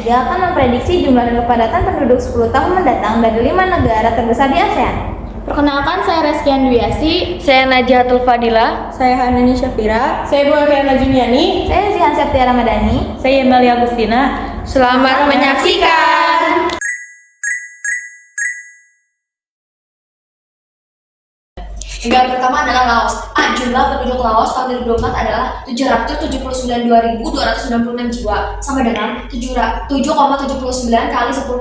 3 akan memprediksi jumlah dan kepadatan penduduk 10 tahun mendatang dari 5 negara terbesar di ASEAN. Perkenalkan, saya Reskian Dwiasi. Saya Najatul Fadila. Saya Hanani Syafira. Saya Bu Afiana Juniani. Saya Zihan Septia Ramadhani. Saya Melia Agustina. Selamat menyaksikan. Negara pertama adalah Laos. Jumlah penduduk Laos tahun 2024 adalah 779.296 jiwa, sama dengan 7,79 kali 10,6.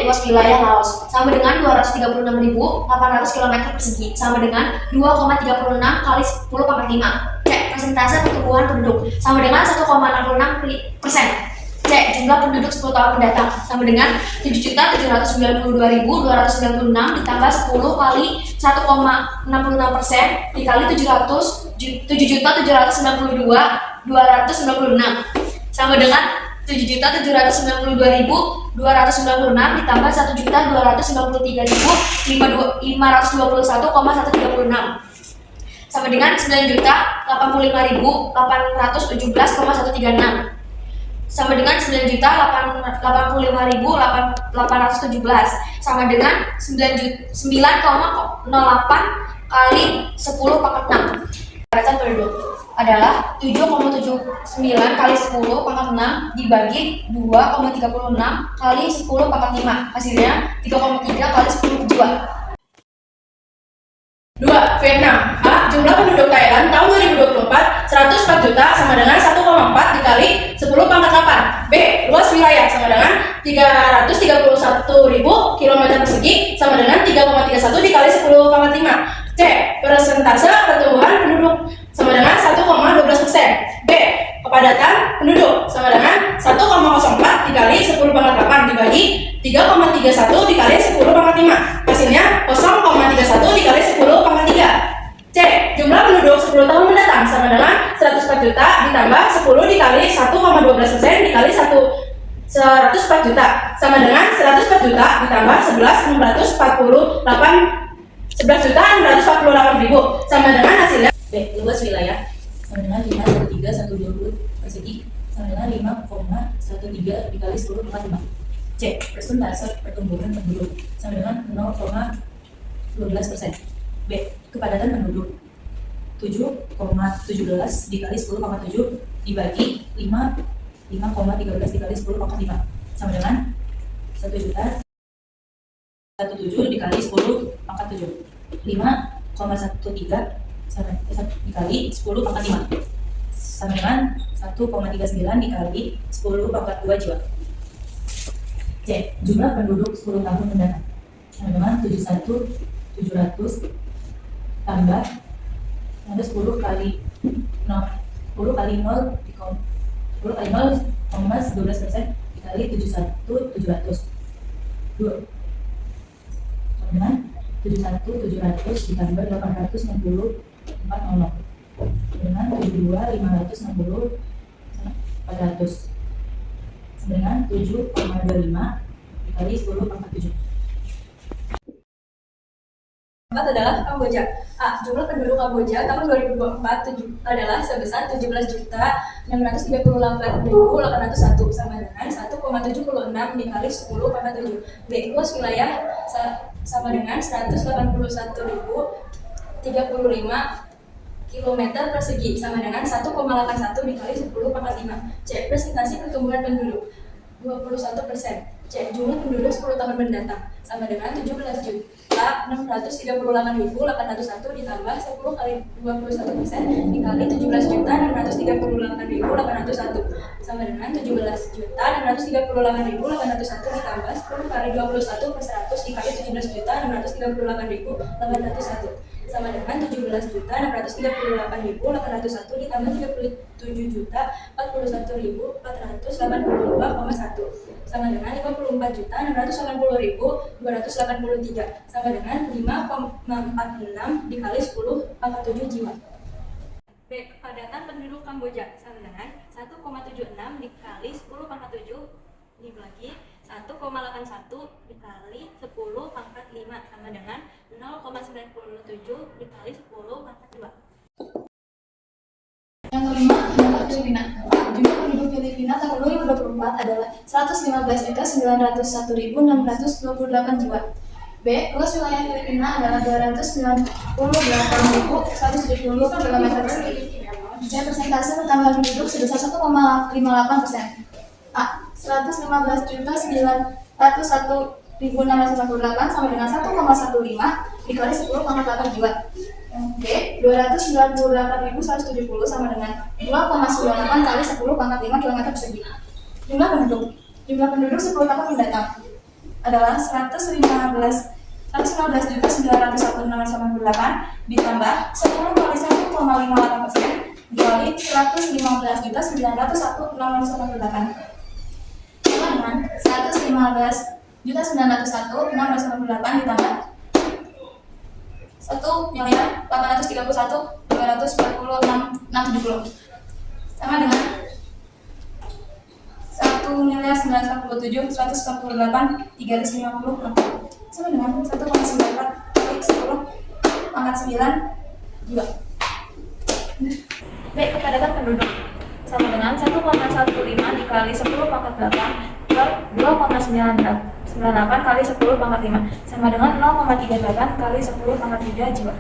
Luas wilayah Laos sama dengan 236.800 km persegi, sama dengan 2,36 kali 10,5. Persentase pertumbuhan penduduk sama dengan 1,66%. Jumlah penduduk 10 tahun mendatang sama dengan 7.792.296 ditambah 10 kali 1,66% dikali 7.792.296 sama dengan 7.792.296 ditambah 1.293.521,136 sama dengan 9.085.817,136 sama dengan 9.085.817 sama dengan 9,08 kali 10 pangkat 6. Kepadatan penduduk adalah 7,79 kali 10 pangkat 6 dibagi 2,36 kali 10 pangkat 5. Hasilnya 3,3 kali 10 jiwa. 2. Vietnam. Jumlah penduduk Thailand tahun 2024 104 juta sama dengan 1,4 dikali 10 pangkat 8. B. Luas wilayah sama dengan 331.000 km persegi sama dengan 3,31 dikali 10 pangkat 5. C. Persentase pertumbuhan penduduk sama dengan 1,12%. B. Kepadatan penduduk sama dengan 1,04 dikali 10 pangkat 8 dibagi 3,31 dikali 10 pangkat 5. Hasilnya 0,31 dikali 10 pangkat 3. C. Jumlah penduduk 10 tahun mendatang sama dengan 104 juta ditambah 10 dikali 1,12% dikali 104 juta sama dengan 104 juta ditambah 11.648.000 sama dengan hasilnya. B. Luas wilayah sama dengan 5,1320 persegi sama dengan 5,13 dikali 10 pangkat 5. C. Persentase pertumbuhan penduduk sama dengan 0,12%. B. Kepadatan penduduk 7,17 dikali 10 pangkat 7 dibagi 5,13 dikali 10 pangkat 5 sama dengan 1.17 dikali 10 pangkat 7 5,13 dikali 10 pangkat 5 sama dengan 1,39 dikali 10 pangkat 2 jiwa. C. Jumlah penduduk 10 tahun mendatang sama dengan 71.700 tambah 10 kali 0 12% dikali 71.700 2 sama dengan 71.700 ditambah 860 dengan 72.560 400 sama dengan 7,25 dikali 10 pangkat 7. Keempat adalah Kamboja. Jumlah penduduk Kamboja tahun 2024 adalah sebesar 17.638.801 sama dengan 1,76 dikali 10 pangkat 7. B. Luas wilayah sama dengan 181.035 km persegi sama dengan 1,81 dikali 10 pangkat 5. C. Presentasi pertumbuhan penduduk 21%. C. Jumlah penduduk 10 tahun mendatang sama dengan 17.638.801 ditambah 10 kali 21% dikali 17.638.801 sama dengan 17.638.801 ditambah 10 kali 21 per 100 dikali 17.638.801 sama dengan 17.638.801 ditambah 37.041.482,1 sama dengan 54.680.283 sama dengan 5,46 dikali 10 pangkat 7 jiwa. B. Kepadatan penduduk Kamboja sama dengan 1,76 dikali 10 pangkat 7 dibagi 1,81 dikali 10 pangkat 5 sama dengan 0,97 dikali 10 pangkat 2. Yang kelima adalah Filipina. Jumlah penduduk Filipina Filipina tahun 2024 adalah 115.901.628 jiwa. B. Luas wilayah Filipina adalah 298.170 km persegi. C. Persentase pertambahan penduduk sebesar 1,58%. A. 115.901.688 sama dengan 1,15 dikali 10,8 jiwa. B. 298.170 sama dengan 2,98 kali 10,5 km persegi. Jumlah penduduk 10 tahun mendatang adalah 115.901.688 ditambah 10 kali 1,58% dikali 115.901.688 sama dengan 115.901.688 ditambah 1.831.240.670 sama dengan 1.947.148.350 sama dengan 1,94 kali 10 pangkat 9 jiwa. B. Kepadatan penduduk sama dengan 1,15 dikali 10 pangkat 8 per 2,98 kali 10 pangkat 5 sama dengan 0,38 kali 10 pangkat 3 jiwa.